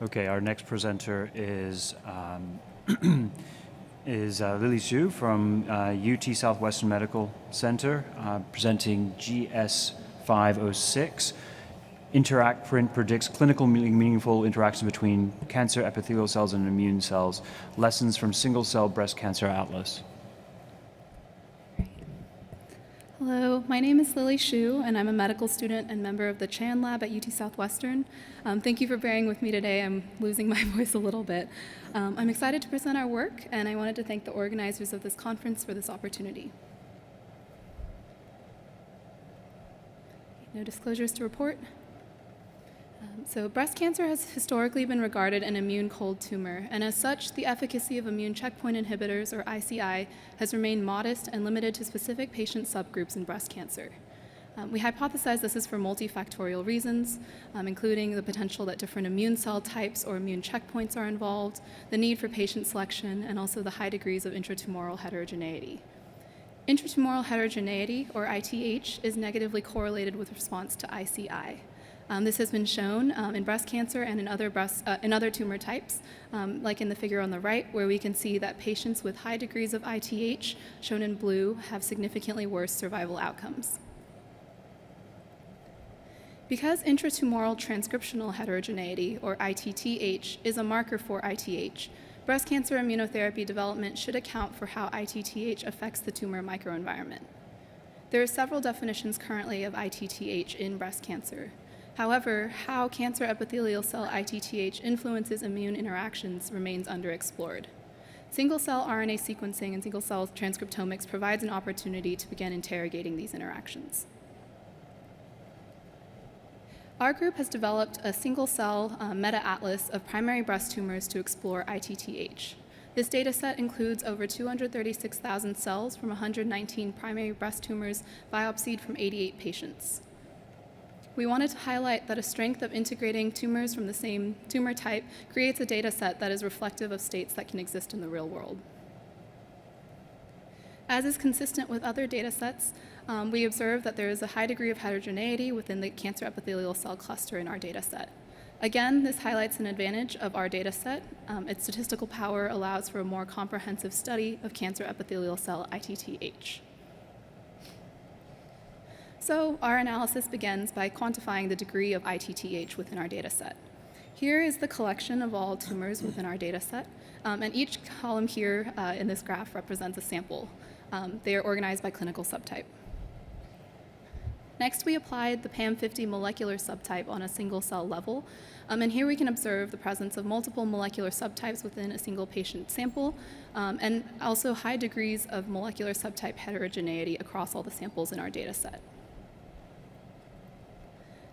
Okay, our next presenter is Lily Xu from UT Southwestern Medical Center, presenting GS506. Interact Print predicts clinical meaningful interaction between cancer epithelial cells and immune cells. Lessons from single-cell breast cancer atlas. Hello, my name is Lily Xu, and I'm a medical student and member of the Chan Lab at UT Southwestern. Thank you for bearing with me today. I'm losing my voice a little bit. I'm excited to present our work, and I wanted to thank the organizers of this conference for this opportunity. No disclosures to report. So breast cancer has historically been regarded an immune cold tumor, and as such, the efficacy of immune checkpoint inhibitors, or ICI, has remained modest and limited to specific patient subgroups in breast cancer. We hypothesize this is for multifactorial reasons, including the potential that different immune cell types or immune checkpoints are involved, the need for patient selection, and also the high degrees of intratumoral heterogeneity. Intratumoral heterogeneity, or ITH, is negatively correlated with response to ICI. This has been shown in breast cancer and in other tumor types, like in the figure on the right, where we can see that patients with high degrees of ITH, shown in blue, have significantly worse survival outcomes. Because intratumoral transcriptional heterogeneity, or ITTH, is a marker for ITH, breast cancer immunotherapy development should account for how ITTH affects the tumor microenvironment. There are several definitions currently of ITTH in breast cancer. However, how cancer epithelial cell ITTH influences immune interactions remains underexplored. Single-cell RNA sequencing and single-cell transcriptomics provides an opportunity to begin interrogating these interactions. Our group has developed a single-cell meta-atlas of primary breast tumors to explore ITTH. This data set includes over 236,000 cells from 119 primary breast tumors biopsied from 88 patients. We wanted to highlight that a strength of integrating tumors from the same tumor type creates a data set that is reflective of states that can exist in the real world. As is consistent with other data sets, we observe that there is a high degree of heterogeneity within the cancer epithelial cell cluster in our data set. Again, this highlights an advantage of our data set. Its statistical power allows for a more comprehensive study of cancer epithelial cell ITTH. So our analysis begins by quantifying the degree of ITTH within our data set. Here is the collection of all tumors within our data set, and each column here in this graph represents a sample. They are organized by clinical subtype. Next, we applied the PAM50 molecular subtype on a single cell level, and here we can observe the presence of multiple molecular subtypes within a single patient sample, and also high degrees of molecular subtype heterogeneity across all the samples in our data set.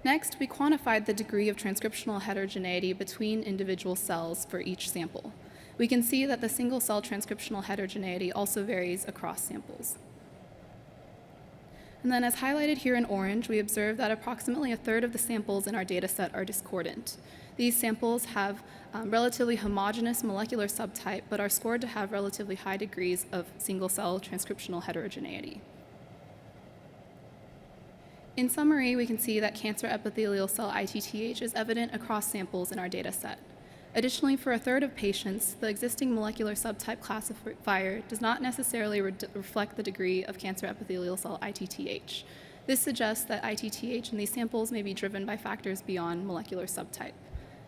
Next, we quantified the degree of transcriptional heterogeneity between individual cells for each sample. We can see that the single-cell transcriptional heterogeneity also varies across samples. And then, as highlighted here in orange, we observe that approximately a third of the samples in our data set are discordant. These samples have relatively homogeneous molecular subtype, but are scored to have relatively high degrees of single-cell transcriptional heterogeneity. In summary, we can see that cancer epithelial cell ITTH is evident across samples in our data set. Additionally, for a third of patients, the existing molecular subtype classifier does not necessarily reflect the degree of cancer epithelial cell ITTH. This suggests that ITTH in these samples may be driven by factors beyond molecular subtype.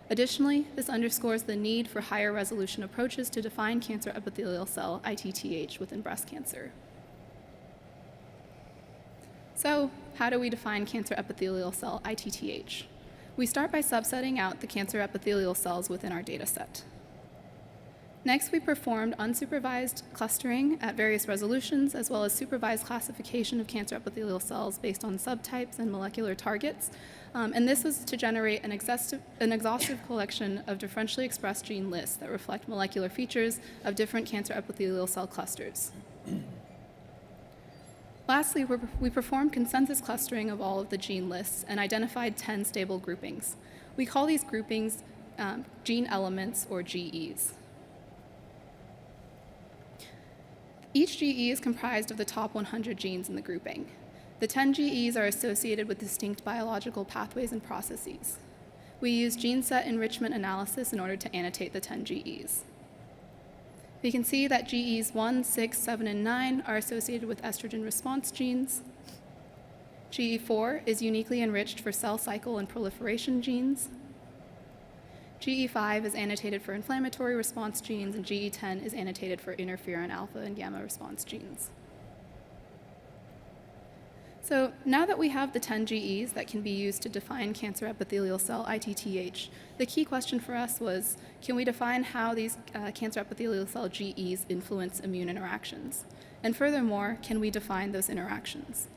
Additionally, this underscores the need for higher resolution approaches to define cancer epithelial cell ITTH within breast cancer. So, how do we define cancer epithelial cell ITTH? We start by subsetting out the cancer epithelial cells within our data set. Next, we performed unsupervised clustering at various resolutions, as well as supervised classification of cancer epithelial cells based on subtypes and molecular targets. And this was to generate an exhaustive collection of differentially expressed gene lists that reflect molecular features of different cancer epithelial cell clusters. Lastly, we performed consensus clustering of all of the gene lists and identified 10 stable groupings. We call these groupings gene elements, or GEs. Each GE is comprised of the top 100 genes in the grouping. The 10 GEs are associated with distinct biological pathways and processes. We used gene set enrichment analysis in order to annotate the 10 GEs. We can see that GEs 1, 6, 7, and 9 are associated with estrogen response genes. GE4 is uniquely enriched for cell cycle and proliferation genes. GE5 is annotated for inflammatory response genes, and GE10 is annotated for interferon alpha and gamma response genes. So now that we have the 10 GEs that can be used to define cancer epithelial cell ITTH, the key question for us was, can we define how these cancer epithelial cell GEs influence immune interactions? And furthermore, can we define those interactions?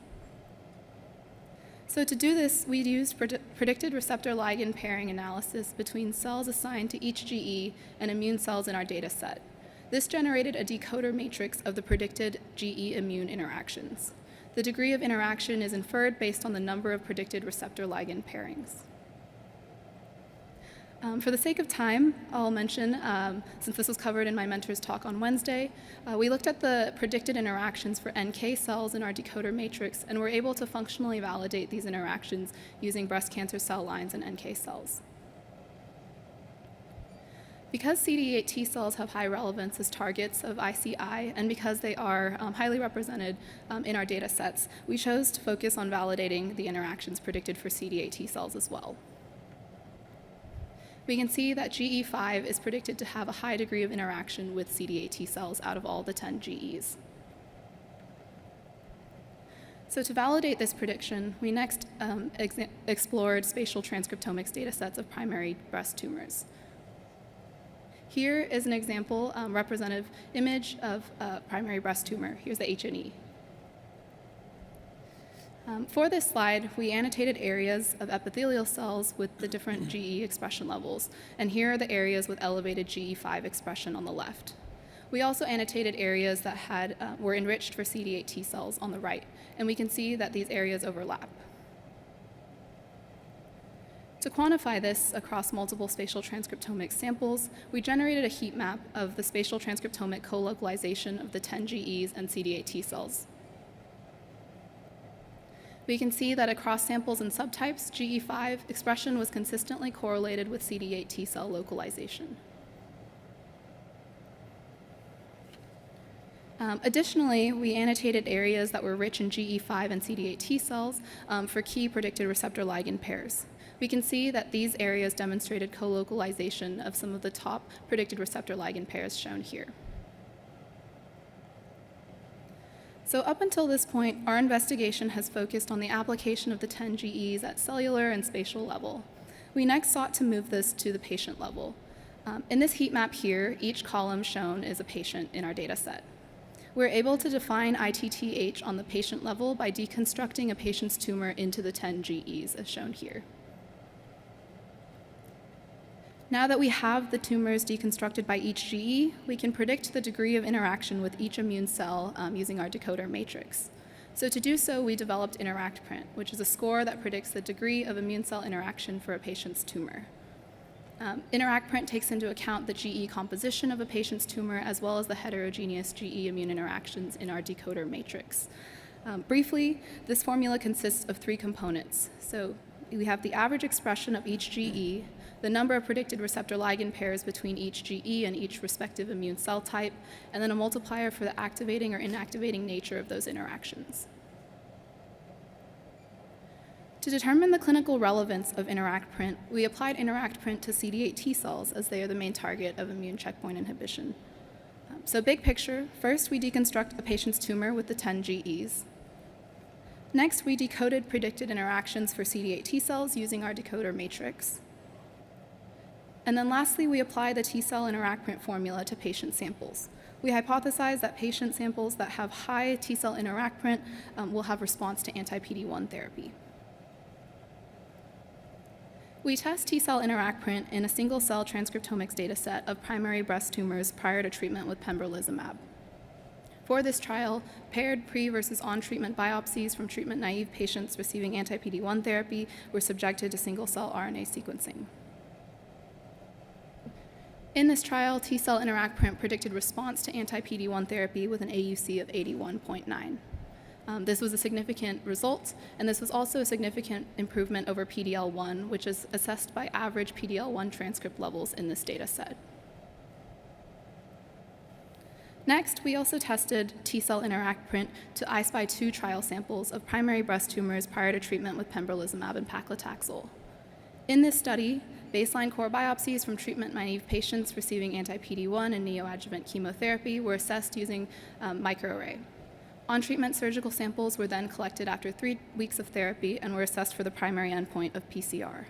So to do this, we used predicted receptor ligand pairing analysis between cells assigned to each GE and immune cells in our data set. This generated a decoder matrix of the predicted GE immune interactions. The degree of interaction is inferred based on the number of predicted receptor ligand pairings. For the sake of time, I'll mention, since this was covered in my mentor's talk on Wednesday, we looked at the predicted interactions for NK cells in our decoder matrix and were able to functionally validate these interactions using breast cancer cell lines and NK cells. Because CD8 T cells have high relevance as targets of ICI, and because they are highly represented in our data sets, we chose to focus on validating the interactions predicted for CD8 T cells as well. We can see that GE5 is predicted to have a high degree of interaction with CD8 T cells out of all the 10 GEs. So to validate this prediction, we next explored spatial transcriptomics data sets of primary breast tumors. Here is an example representative image of a primary breast tumor. Here's the H&E. For this slide, we annotated areas of epithelial cells with the different GE expression levels, and here are the areas with elevated GE5 expression on the left. We also annotated areas that were enriched for CD8 T cells on the right, and we can see that these areas overlap. To quantify this across multiple spatial transcriptomic samples, we generated a heat map of the spatial transcriptomic co-localization of the 10 GEs and CD8 T cells. We can see that across samples and subtypes, GE5 expression was consistently correlated with CD8 T cell localization. Additionally, we annotated areas that were rich in GE5 and CD8 T cells for key predicted receptor ligand pairs. We can see that these areas demonstrated co-localization of some of the top predicted receptor ligand pairs shown here. So up until this point, our investigation has focused on the application of the 10 GEs at cellular and spatial level. We next sought to move this to the patient level. In this heat map here, each column shown is a patient in our data set. We're able to define ITTH on the patient level by deconstructing a patient's tumor into the 10 GEs, as shown here. Now that we have the tumors deconstructed by each GE, we can predict the degree of interaction with each immune cell using our decoder matrix. So to do so, we developed InteractPrint, which is a score that predicts the degree of immune cell interaction for a patient's tumor. InteractPrint takes into account the GE composition of a patient's tumor as well as the heterogeneous GE immune interactions in our decoder matrix. Briefly, this formula consists of 3 components. So we have the average expression of each GE, the number of predicted receptor ligand pairs between each GE and each respective immune cell type, and then a multiplier for the activating or inactivating nature of those interactions. To determine the clinical relevance of InteractPrint, we applied InteractPrint to CD8 T cells as they are the main target of immune checkpoint inhibition. So big picture, first we deconstruct a patient's tumor with the 10 GEs. Next, we decoded predicted interactions for CD8 T cells using our decoder matrix. And then lastly, we apply the T-cell InteractPrint formula to patient samples. We hypothesize that patient samples that have high T-cell InteractPrint will have response to anti-PD-1 therapy. We test T-cell InteractPrint in a single-cell transcriptomics dataset of primary breast tumors prior to treatment with pembrolizumab. For this trial, paired pre- versus on-treatment biopsies from treatment-naive patients receiving anti-PD-1 therapy were subjected to single-cell RNA sequencing. In this trial, T-cell InteractPrint predicted response to anti-PD-1 therapy with an AUC of 81.9. This was a significant result, and this was also a significant improvement over PDL1, which is assessed by average PDL1 transcript levels in this data set. Next, we also tested T-cell interact print to I-SPY 2 trial samples of primary breast tumors prior to treatment with pembrolizumab and paclitaxel. In this study, baseline core biopsies from treatment-naive patients receiving anti-PD-1 and neoadjuvant chemotherapy were assessed using microarray. On-treatment surgical samples were then collected after 3 weeks of therapy and were assessed for the primary endpoint of PCR.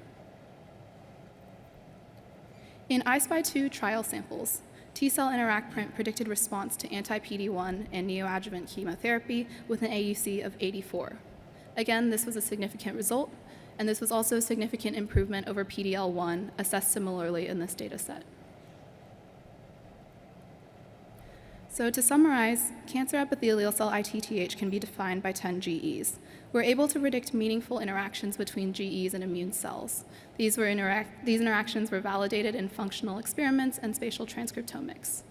In I-SPY 2 trial samples, T-cell interact print predicted response to anti-PD-1 and neoadjuvant chemotherapy with an AUC of 84. Again, this was a significant result, and this was also a significant improvement over PDL1, assessed similarly in this data set. So to summarize, cancer epithelial cell ITTH can be defined by 10 GEs. We're able to predict meaningful interactions between GEs and immune cells. These interactions were validated in functional experiments and spatial transcriptomics.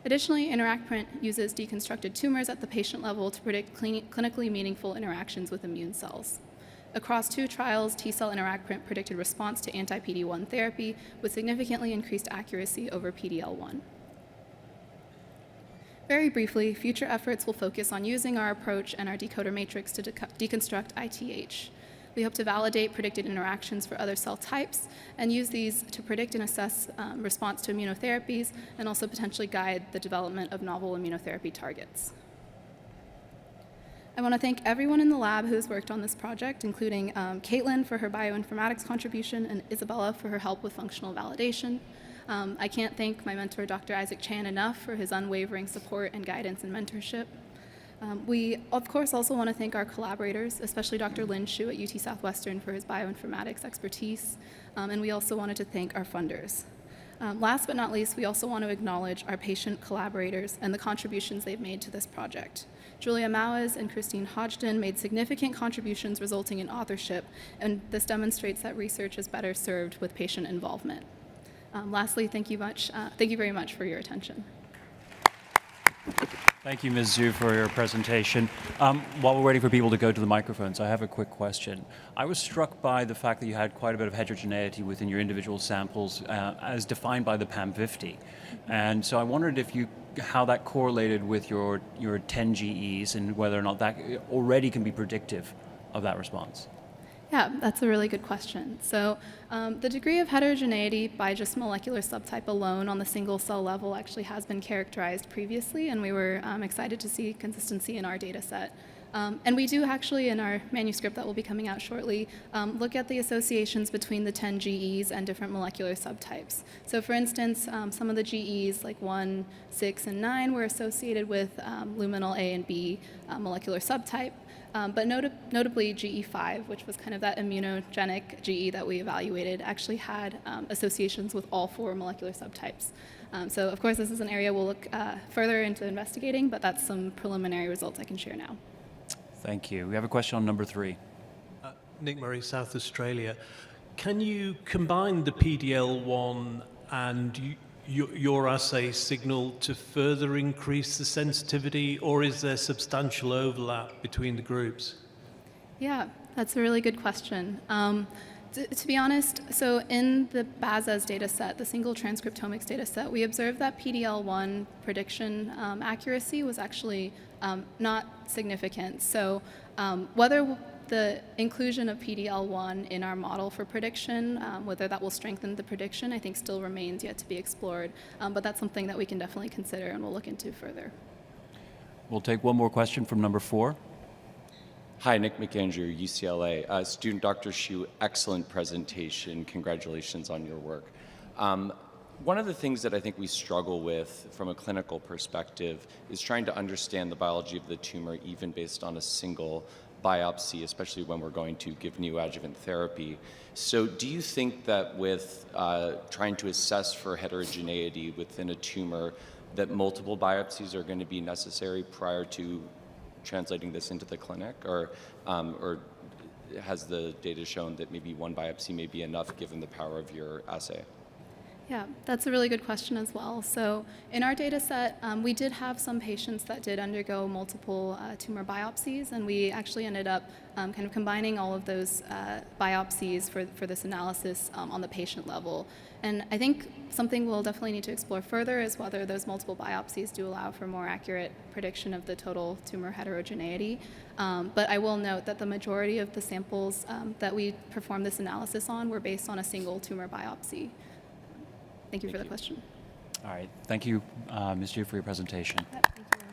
Additionally, InteractPrint uses deconstructed tumors at the patient level to predict clinically meaningful interactions with immune cells. Across 2 trials, T-cell InteractPrint predicted response to anti-PD-1 therapy with significantly increased accuracy over PDL1. Very briefly, future efforts will focus on using our approach and our decoder matrix to deconstruct ITH. We hope to validate predicted interactions for other cell types and use these to predict and assess response to immunotherapies and also potentially guide the development of novel immunotherapy targets. I want to thank everyone in the lab who has worked on this project, including Caitlin for her bioinformatics contribution and Isabella for her help with functional validation. I can't thank my mentor, Dr. Isaac Chan, enough for his unwavering support and guidance and mentorship. We, of course, also want to thank our collaborators, especially Dr. Lin Shu at UT Southwestern for his bioinformatics expertise, and we also wanted to thank our funders. Last but not least, we also want to acknowledge our patient collaborators and the contributions they've made to this project. Julia Maues and Christine Hodgdon made significant contributions resulting in authorship, and this demonstrates that research is better served with patient involvement. Lastly, thank you very much for your attention. Thank you, Ms. Zhu, for your presentation. While we're waiting for people to go to the microphones, I have a quick question. I was struck by the fact that you had quite a bit of heterogeneity within your individual samples as defined by the PAM50. And so I wondered how that correlated with your 10 GEs and whether or not that already can be predictive of that response. Yeah, that's a really good question. So the degree of heterogeneity by just molecular subtype alone on the single cell level actually has been characterized previously, and we were excited to see consistency in our data set. And we do actually, in our manuscript that will be coming out shortly, look at the associations between the 10 GEs and different molecular subtypes. So for instance, some of the GEs like 1, 6, and 9 were associated with luminal A and B molecular subtype. But notably, GE5, which was kind of that immunogenic GE that we evaluated, actually had associations with all 4 molecular subtypes. So, of course, this is an area we'll look further into investigating, but that's some preliminary results I can share now. Thank you. We have a question on number 3. Nick Murray, South Australia. Can you combine the PDL1 and your assay signal to further increase the sensitivity, or is there substantial overlap between the groups? Yeah, that's a really good question. To be honest, so in the BASAS data set, the single transcriptomics data set, we observed that PDL1 prediction accuracy was actually not significant. So whether the inclusion of PDL1 in our model for prediction, whether that will strengthen the prediction, I think still remains yet to be explored. But that's something that we can definitely consider and we'll look into further. We'll take one more question from number 4. Hi, Nick McAndrew, UCLA. Student Dr. Shu, excellent presentation. Congratulations on your work. One of the things that I think we struggle with from a clinical perspective is trying to understand the biology of the tumor even based on a single biopsy, especially when we're going to give neoadjuvant therapy. So do you think that with trying to assess for heterogeneity within a tumor that multiple biopsies are going to be necessary prior to translating this into the clinic, or has the data shown that maybe one biopsy may be enough given the power of your assay? Yeah, that's a really good question as well. So in our data set, we did have some patients that did undergo multiple tumor biopsies, and we actually ended up kind of combining all of those biopsies for this analysis on the patient level. And I think something we'll definitely need to explore further is whether those multiple biopsies do allow for more accurate prediction of the total tumor heterogeneity. But I will note that the majority of the samples that we performed this analysis on were based on a single tumor biopsy. Thank you for the question. All right. Thank you, Ms. Ju, for your presentation. Thank you.